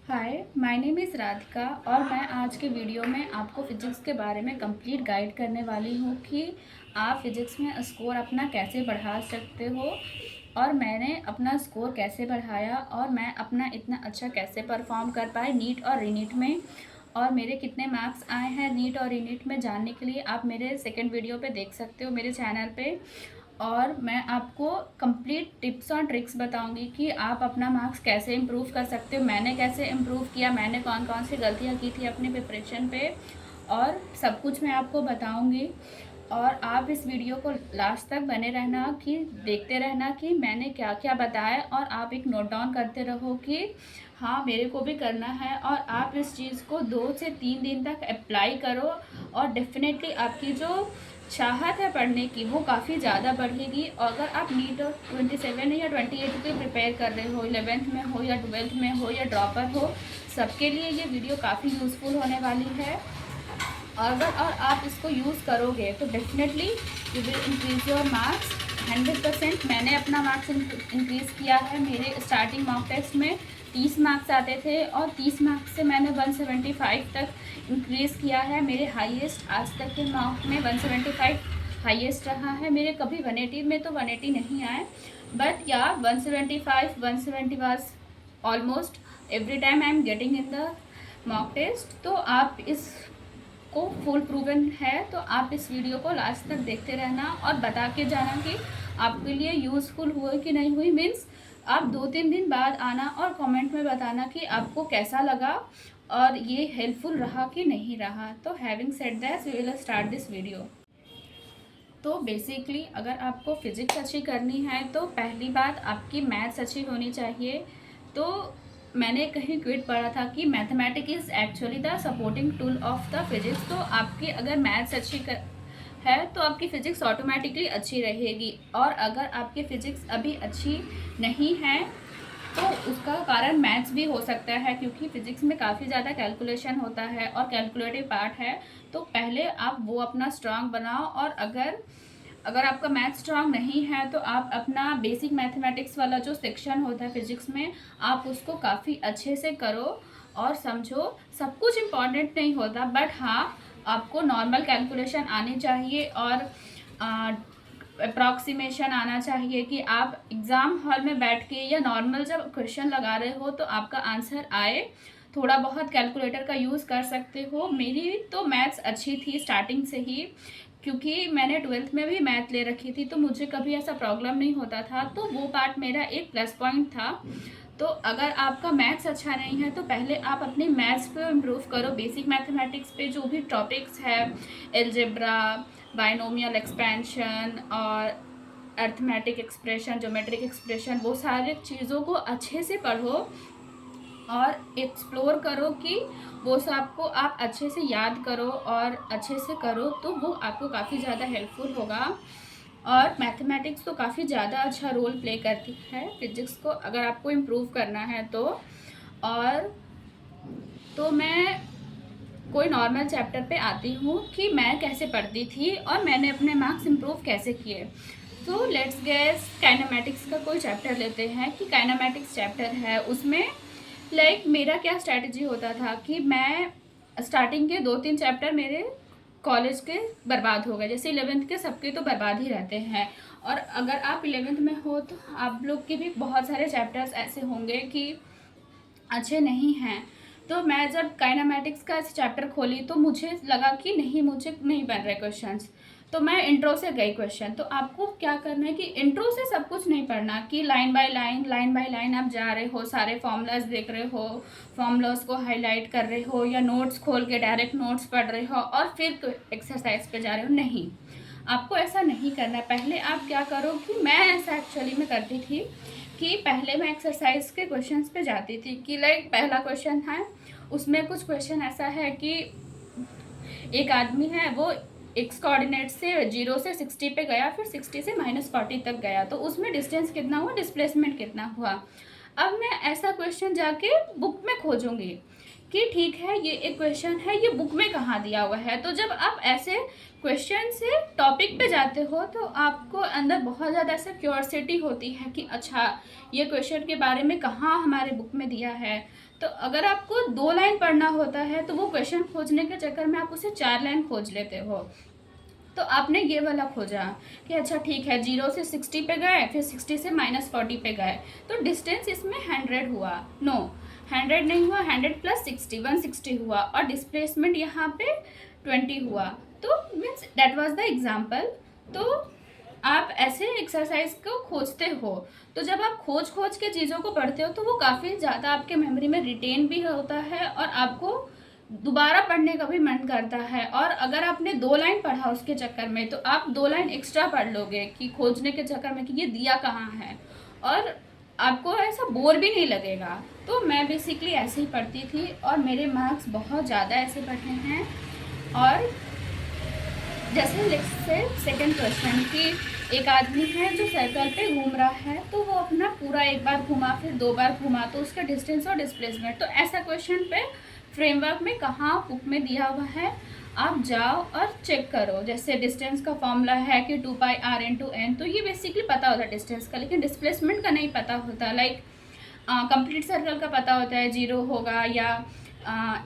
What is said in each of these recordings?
Hi, my name is Radhika और मैं आज के वीडियो में आपको फ़िज़िक्स के बारे में कंप्लीट गाइड करने वाली हूँ कि आप फ़िज़िक्स में स्कोर अपना कैसे बढ़ा सकते हो और मैंने अपना स्कोर कैसे बढ़ाया और मैं अपना इतना अच्छा कैसे परफॉर्म कर पाई नीट और रीनीट में, और मेरे कितने मार्क्स आए हैं नीट और रीनीट में जानने के लिए आप मेरे सेकंड वीडियो पे देख सकते हो मेरे चैनल पे। और मैं आपको कंप्लीट टिप्स और ट्रिक्स बताऊंगी कि आप अपना मार्क्स कैसे इम्प्रूव कर सकते हो, मैंने कैसे इम्प्रूव किया, मैंने कौन कौन सी गलतियां की थी अपने प्रिपरेशन पे, और सब कुछ मैं आपको बताऊंगी। और आप इस वीडियो को लास्ट तक बने रहना, कि देखते रहना कि मैंने क्या क्या बताया, और आप एक नोट डाउन करते रहो कि हाँ मेरे को भी करना है, और आप इस चीज़ को 2 से 3 दिन तक अप्लाई करो और डेफिनेटली आपकी जो चाहत है पढ़ने की वो काफ़ी ज़्यादा बढ़ेगी। और अगर आप नीट और 27 या 28 के प्रिपेयर कर रहे हो, 11th में हो या 12th में हो या ड्रॉपर हो, सबके लिए ये वीडियो काफ़ी यूज़फुल होने वाली है। और आप इसको यूज़ करोगे तो definitely you will increase your marks 100%। मैंने अपना मार्क्स इंक्रीज़ किया है। मेरे स्टार्टिंग मॉक टेस्ट में 30 मार्क्स आते थे और 30 मार्क्स से मैंने 175 तक इंक्रीज़ किया है। मेरे हाईएस्ट आज तक के मॉक में 175 हाईएस्ट रहा है। मेरे कभी 180 में तो 180 नहीं आए, but yeah 175 170 was almost every time I am getting in the mock test. तो आप इस को फुल प्रूवन है, तो आप इस वीडियो को लास्ट तक देखते रहना और बता के जाना कि आपके लिए यूज़फुल हुआ कि नहीं हुई। मीन्स आप 2-3 दिन बाद आना और कमेंट में बताना कि आपको कैसा लगा और ये हेल्पफुल रहा कि नहीं रहा। तो having said that we will start this video. तो बेसिकली अगर आपको फिजिक्स अच्छी करनी है तो पहली बात आपकी मैथ्स अच्छी होनी चाहिए। तो मैंने कहीं क्विट पढ़ा था कि mathematics is actually the supporting tool of the physics. तो आपकी अगर मैथ्स अच्छी है तो आपकी फ़िज़िक्स ऑटोमेटिकली अच्छी रहेगी। और अगर आपकी फ़िज़िक्स अभी अच्छी नहीं है तो उसका कारण मैथ्स भी हो सकता है, क्योंकि फ़िज़िक्स में काफ़ी ज़्यादा कैलकुलेशन होता है और कैलकुलेटिव पार्ट है। तो पहले आप वो अपना स्ट्रांग बनाओ, और अगर अगर आपका मैथ स्ट्रांग नहीं है तो आप अपना बेसिक मैथमेटिक्स वाला जो सेक्शन होता है फिजिक्स में, आप उसको काफ़ी अच्छे से करो और समझो। सब कुछ इम्पॉर्टेंट नहीं होता, बट हाँ आपको नॉर्मल कैलकुलेशन आनी चाहिए और अप्रॉक्सीमेशन आना चाहिए कि आप एग्ज़ाम हॉल में बैठ के या नॉर्मल जब क्वेश्चन लगा रहे हो तो आपका आंसर आए। थोड़ा बहुत कैलकुलेटर का यूज़ कर सकते हो। मेरी तो मैथ्स अच्छी थी स्टार्टिंग से ही, क्योंकि मैंने 12th में भी मैथ ले रखी थी, तो मुझे कभी ऐसा प्रॉब्लम नहीं होता था। तो वो पार्ट मेरा एक प्लस पॉइंट था। तो अगर आपका मैथ्स अच्छा नहीं है तो पहले आप अपने मैथ्स पे इम्प्रूव करो। बेसिक मैथमेटिक्स पे जो भी टॉपिक्स है, एलजेब्रा, बाइनोमियल एक्सपेंशन और अर्थमेटिक एक्सप्रेशन, ज्योमेट्रिक एक्सप्रेशन, वो सारे चीज़ों को अच्छे से पढ़ो और एक्सप्लोर करो कि वो सब आपको आप अच्छे से याद करो और अच्छे से करो, तो वो आपको काफ़ी ज़्यादा हेल्पफुल होगा। और मैथमेटिक्स तो काफ़ी ज़्यादा अच्छा रोल प्ले करती है फिजिक्स को अगर आपको इम्प्रूव करना है तो। और तो मैं कोई नॉर्मल चैप्टर पे आती हूँ कि मैं कैसे पढ़ती थी और मैंने अपने मार्क्स इम्प्रूव कैसे किए। तो लेट्स गेस काइनेमेटिक्स का कोई चैप्टर लेते हैं कि काइनेमेटिक्स चैप्टर है, उसमें मेरा क्या स्ट्रैटेजी होता था कि मैं स्टार्टिंग के 2-3 चैप्टर मेरे कॉलेज के बर्बाद हो गए। जैसे 11th के सबके तो बर्बाद ही रहते हैं, और अगर आप 11th में हो तो आप लोग के भी बहुत सारे चैप्टर्स ऐसे होंगे कि अच्छे नहीं हैं। तो मैं जब काइनेमेटिक्स का चैप्टर खोली तो मुझे लगा कि नहीं, मुझे नहीं बन रहे क्वेश्चंस, तो मैं इंट्रो से गई क्वेश्चन। तो आपको क्या करना है कि इंट्रो से सब कुछ नहीं पढ़ना कि लाइन बाय लाइन आप जा रहे हो, सारे फॉर्मूलाज देख रहे हो, फॉर्मूलाज को हाईलाइट कर रहे हो, या नोट्स खोल के डायरेक्ट नोट्स पढ़ रहे हो और फिर एक्सरसाइज पे जा रहे हो। नहीं, आपको ऐसा नहीं करना है। पहले आप क्या करो कि मैं ऐसा एक्चुअली में करती थी कि पहले मैं एक्सरसाइज के क्वेश्चंस पे जाती थी कि पहला क्वेश्चन है, उसमें कुछ क्वेश्चन ऐसा है कि एक आदमी है, वो एक्स कोऑर्डिनेट से 0 से 60 पे गया, फिर 60 से -40 तक गया, तो उसमें डिस्टेंस कितना हुआ, डिस्प्लेसमेंट कितना हुआ। अब मैं ऐसा क्वेश्चन जाके बुक में खोजूंगी कि ठीक है ये एक क्वेश्चन है, ये बुक में कहाँ दिया हुआ है। तो जब आप ऐसे क्वेश्चन से टॉपिक पे जाते हो तो आपको अंदर बहुत ज़्यादा ऐसा क्यूरियोसिटी होती है कि अच्छा ये क्वेश्चन के बारे में कहाँ हमारे बुक में दिया है। तो अगर आपको 2 लाइन पढ़ना होता है तो वो क्वेश्चन खोजने के चक्कर में आप उसे 4 लाइन खोज लेते हो। तो आपने ये वाला खोजा कि अच्छा ठीक है, 0 से 60 पे गए, फिर 60 से -40 पे गए, तो डिस्टेंस इसमें 100 हुआ। नो, 100 नहीं हुआ, 100 + 60 160 हुआ, और डिस्प्लेसमेंट यहाँ पे 20 हुआ। तो means that was the example. तो आप ऐसे एक्सरसाइज को खोजते हो, तो जब आप खोज खोज के चीज़ों को पढ़ते हो तो वो काफ़ी ज़्यादा आपके मेमोरी में रिटेन भी होता है, और आपको दोबारा पढ़ने का भी मन करता है। और अगर आपने 2 लाइन पढ़ा उसके चक्कर में, तो आप 2 लाइन एक्स्ट्रा पढ़ लोगे कि खोजने के चक्कर में कि ये दिया कहाँ है, और आपको ऐसा बोर भी नहीं लगेगा। तो मैं बेसिकली ऐसे ही पढ़ती थी, और मेरे मार्क्स बहुत ज़्यादा ऐसे बैठे हैं। और जैसे से सेकंड क्वेश्चन कि एक आदमी है जो सर्कल पे घूम रहा है, तो वो अपना पूरा एक बार घुमा, फिर 2 बार घुमा, तो उसका डिस्टेंस और डिस्प्लेसमेंट। तो ऐसा क्वेश्चन पे फ्रेमवर्क में कहाँ बुक में दिया हुआ है, आप जाओ और चेक करो। जैसे डिस्टेंस का फॉर्मूला है कि 2πr × n, तो ये बेसिकली पता होता है डिस्टेंस का, लेकिन डिस्प्लेसमेंट का नहीं पता होता। लाइक कंप्लीट सर्कल का पता होता है 0 होगा, या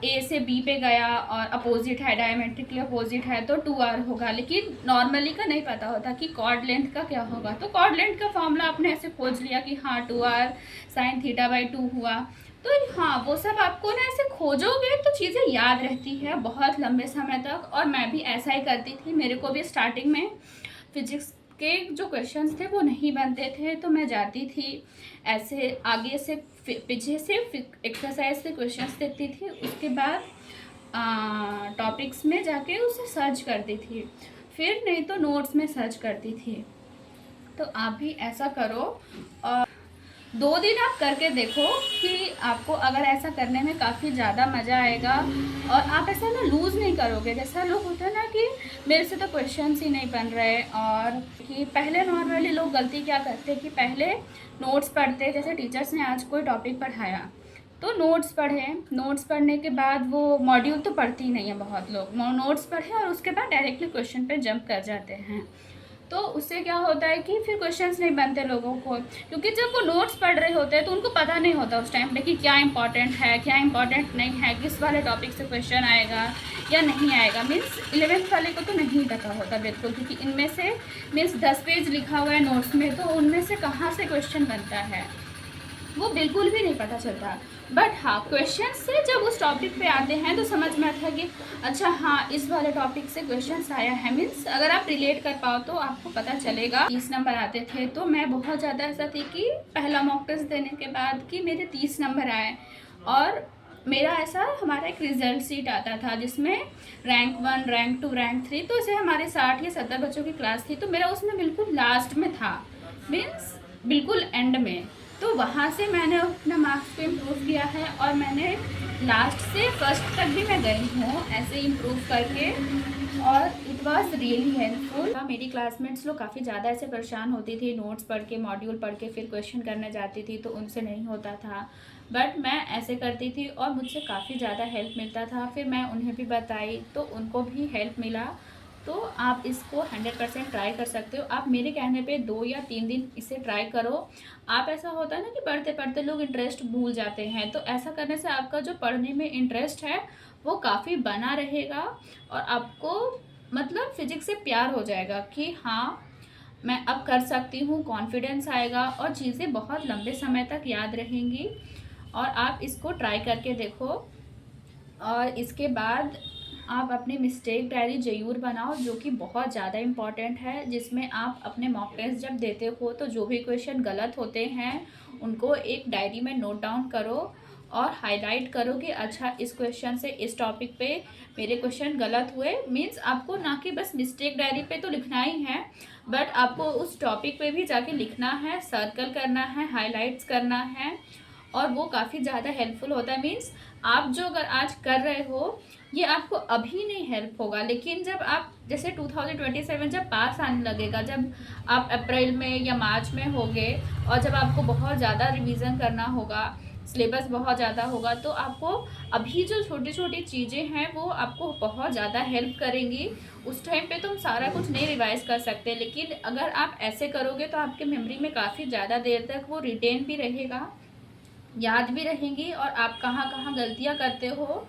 ए से बी पे गया और अपोजिट है, डायमेट्रिकली अपोजिट है, तो 2r होगा। लेकिन नॉर्मली का नहीं पता होता कि कॉर्ड लेंथ का क्या होगा। तो कॉर्ड लेंथ का फॉर्मूला आपने ऐसे खोज लिया कि हाँ 2r sin θ/2 हुआ। तो हाँ, वो सब आपको ना ऐसे खोजोगे तो चीज़ें याद रहती है बहुत लंबे समय तक। और मैं भी ऐसा ही करती थी। मेरे को भी स्टार्टिंग में फिजिक्स के जो क्वेश्चंस थे वो नहीं बनते थे, तो मैं जाती थी ऐसे आगे से पीछे से एक्सरसाइज के क्वेश्चंस देखती थी, उसके बाद टॉपिक्स में जाके उसे सर्च करती थी, फिर नहीं तो नोट्स में सर्च करती थी। तो आप भी ऐसा करो, और 2 दिन आप करके देखो कि आपको अगर ऐसा करने में काफ़ी ज़्यादा मज़ा आएगा, और आप ऐसा ना लूज़ नहीं करोगे। जैसा लोग होता है ना कि मेरे से तो क्वेश्चंस ही नहीं बन रहे, और कि पहले नॉर्मली लोग गलती क्या करते हैं कि पहले नोट्स पढ़ते, जैसे टीचर्स ने आज कोई टॉपिक पढ़ाया तो नोट्स पढ़े, नोट्स पढ़ने के बाद वो मॉड्यूल तो पढ़ती ही नहीं है बहुत लोग, नोट्स पढ़े और उसके बाद डायरेक्टली क्वेश्चन पे जंप कर जाते हैं। तो उससे क्या होता है कि फिर क्वेश्चंस नहीं बनते लोगों को, क्योंकि जब वो नोट्स पढ़ रहे होते हैं तो उनको पता नहीं होता उस टाइम पे कि क्या इंपॉर्टेंट है, क्या इंपॉर्टेंट नहीं है, किस वाले टॉपिक से क्वेश्चन आएगा या नहीं आएगा। मीन्स 11th वाले को तो नहीं पता होता बिल्कुल, क्योंकि इनमें से मीन्स 10 पेज लिखा हुआ है नोट्स में, तो उनमें से कहाँ से क्वेश्चन बनता है वो बिल्कुल भी नहीं पता चलता। बट हाँ, क्वेश्चन से जब उस टॉपिक पे आते हैं तो समझ में आता है कि अच्छा हाँ इस वाले टॉपिक से क्वेश्चन आया है। मीन्स अगर आप रिलेट कर पाओ तो आपको पता चलेगा। 30 नंबर आते थे, तो मैं बहुत ज़्यादा ऐसा थी कि पहला मॉक टेस्ट देने के बाद कि मेरे 30 नंबर आए, और मेरा ऐसा हमारा एक रिजल्ट शीट आता था जिसमें रैंक 1, रैंक 2, रैंक 3, तो इसे हमारे 60 या 70 बच्चों की क्लास थी, तो मेरा उसमें बिल्कुल लास्ट में था, मीन्स बिल्कुल एंड में। तो वहाँ से मैंने अपना मार्क्स को इम्प्रूव किया है, और मैंने लास्ट से फर्स्ट तक भी मैं गई हूँ ऐसे इम्प्रूव करके, और इट वाज रियली हेल्पफुल। मेरी क्लासमेट्स लोग काफ़ी ज़्यादा ऐसे परेशान होती थी, नोट्स पढ़ के, मॉड्यूल पढ़ के फिर क्वेश्चन करने जाती थी तो उनसे नहीं होता था, बट मैं ऐसे करती थी और मुझसे काफ़ी ज़्यादा हेल्प मिलता था। फिर मैं उन्हें भी बताई तो उनको भी हेल्प मिला। तो आप इसको 100% ट्राई कर सकते हो। आप मेरे कहने पे 2 या 3 दिन इसे ट्राई करो। आप ऐसा होता है ना कि पढ़ते पढ़ते लोग इंटरेस्ट भूल जाते हैं, तो ऐसा करने से आपका जो पढ़ने में इंटरेस्ट है वो काफ़ी बना रहेगा, और आपको मतलब फिजिक्स से प्यार हो जाएगा कि हाँ मैं अब कर सकती हूँ, कॉन्फिडेंस आएगा और चीज़ें बहुत लंबे समय तक याद रहेंगी। और आप इसको ट्राई करके देखो, और इसके बाद आप अपनी मिस्टेक डायरी ज़रूर बनाओ, जो कि बहुत ज़्यादा इम्पॉर्टेंट है, जिसमें आप अपने मॉक टेस्ट जब देते हो तो जो भी क्वेश्चन गलत होते हैं उनको एक डायरी में नोट डाउन करो और हाईलाइट करो कि अच्छा इस क्वेश्चन से इस टॉपिक पे मेरे क्वेश्चन गलत हुए। मीन्स आपको ना कि बस मिस्टेक डायरी पे तो लिखना ही है, बट आपको उस टॉपिक पे भी जाके लिखना है, सर्कल करना है, हाईलाइट्स करना है, और वो काफ़ी ज़्यादा हेल्पफुल होता है। मीन्स आप जो अगर आज कर रहे हो ये आपको अभी नहीं हेल्प होगा, लेकिन जब आप जैसे 2027 जब पास आने लगेगा, जब आप अप्रैल में या मार्च में होगे और जब आपको बहुत ज़्यादा रिवीजन करना होगा, सिलेबस बहुत ज़्यादा होगा, तो आपको अभी जो छोटी छोटी चीज़ें हैं वो आपको बहुत ज़्यादा हेल्प करेंगी। उस टाइम पे तुम सारा कुछ नहीं रिवाइज कर सकते, लेकिन अगर आप ऐसे करोगे तो आपके मेमोरी में काफ़ी ज़्यादा देर तक वो रिटेन भी रहेगा। याद भी रहेंगी और आप कहाँ कहाँ गलतियाँ करते हो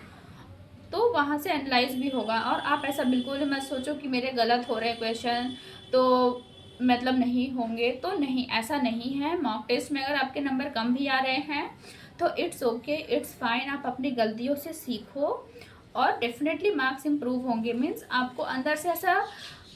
तो वहाँ से एनालाइज भी होगा। और आप ऐसा बिल्कुल ही मत सोचो कि मेरे गलत हो रहे हैं क्वेश्चन तो मतलब नहीं होंगे, तो नहीं, ऐसा नहीं है। मॉक टेस्ट में अगर आपके नंबर कम भी आ रहे हैं तो इट्स ओके, इट्स फाइन। आप अपनी गलतियों से सीखो और डेफिनेटली मार्क्स इम्प्रूव होंगे। मीन्स आपको अंदर से ऐसा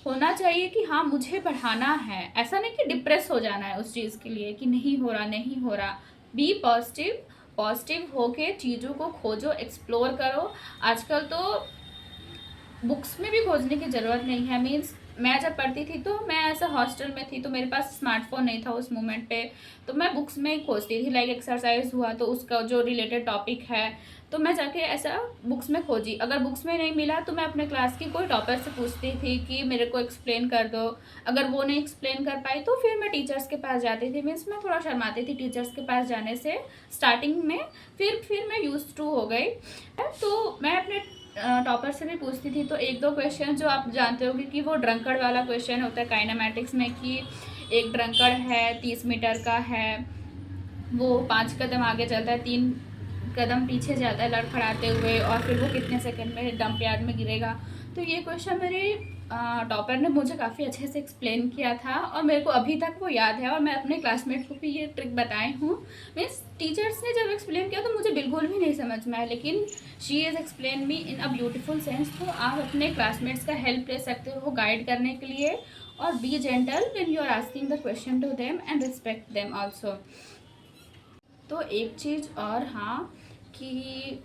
होना चाहिए कि हाँ मुझे बढ़ाना है, ऐसा नहीं कि डिप्रेस हो जाना है उस चीज़ के लिए कि नहीं हो रहा नहीं हो रहा। बी पॉजिटिव, पॉजिटिव होके चीज़ों को खोजो, एक्सप्लोर करो। आजकल तो बुक्स में भी खोजने की ज़रूरत नहीं है। मीन्स मैं जब पढ़ती थी तो मैं ऐसा हॉस्टल में थी तो मेरे पास स्मार्टफोन नहीं था उस मोमेंट पे, तो मैं बुक्स में ही खोजती थी। लाइक एक्सरसाइज हुआ तो उसका जो रिलेटेड टॉपिक है तो मैं जाके ऐसा बुक्स में खोजी। अगर बुक्स में नहीं मिला तो मैं अपने क्लास की कोई टॉपर से पूछती थी कि मेरे को एक्सप्लेन कर दो। अगर वो नहीं एक्सप्लेन कर पाई तो फिर मैं टीचर्स के पास जाती थी। मीन्स मैं थोड़ा शर्माती थी टीचर्स के पास जाने से स्टार्टिंग में, फिर मैं यूज टू हो गई। तो मैं अपने टॉपर से भी पूछती थी। तो एक दो क्वेश्चन जो आप जानते होंगे कि वो ड्रंकर्ड वाला क्वेश्चन होता है काइनेमेटिक्स में, कि एक ड्रंकर्ड है 30 मीटर का है, वो 5 कदम आगे चलता है 3 कदम पीछे जाता है लड़खड़ाते हुए, और फिर वो कितने सेकंड में डंप यार्ड में गिरेगा। तो ये क्वेश्चन मेरे टॉपर ने मुझे काफ़ी अच्छे से एक्सप्लेन किया था और मेरे को अभी तक वो याद है और मैं अपने क्लासमेट को भी ये ट्रिक बताई हूँ। मीन्स टीचर्स ने जब एक्सप्लेन किया तो मुझे बिल्कुल भी नहीं समझ में आया, लेकिन she is explain me in a beautiful sense. तो आप अपने क्लासमेट्स का हेल्प ले सकते हो गाइड करने के लिए। और be gentle when you are asking the question to them and respect them also. तो एक चीज़ और, हाँ, कि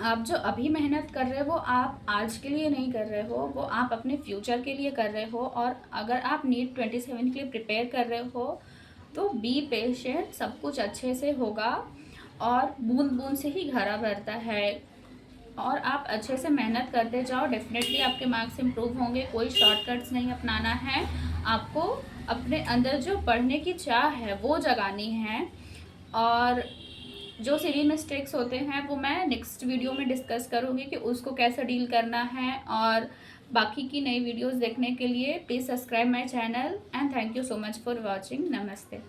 आप जो अभी मेहनत कर रहे हो आप आज के लिए नहीं कर रहे हो, वो आप अपने फ्यूचर के लिए कर रहे हो। और अगर आप नीट 27 के लिए प्रिपेयर कर रहे हो तो बी पेशेंट, सब कुछ अच्छे से होगा। और बूंद बूंद से ही घड़ा भरता है। और आप अच्छे से मेहनत करते जाओ, डेफिनेटली आपके मार्क्स इम्प्रूव होंगे। कोई शॉर्टकट्स नहीं अपनाना है आपको, अपने अंदर जो पढ़ने की चाह है वो जगानी है। और जो सिली मिस्टेक्स होते हैं वो मैं नेक्स्ट वीडियो में डिस्कस करूँगी कि उसको कैसे डील करना है। और बाकी की नई वीडियोस देखने के लिए please subscribe my channel and thank you so much for watching. नमस्ते।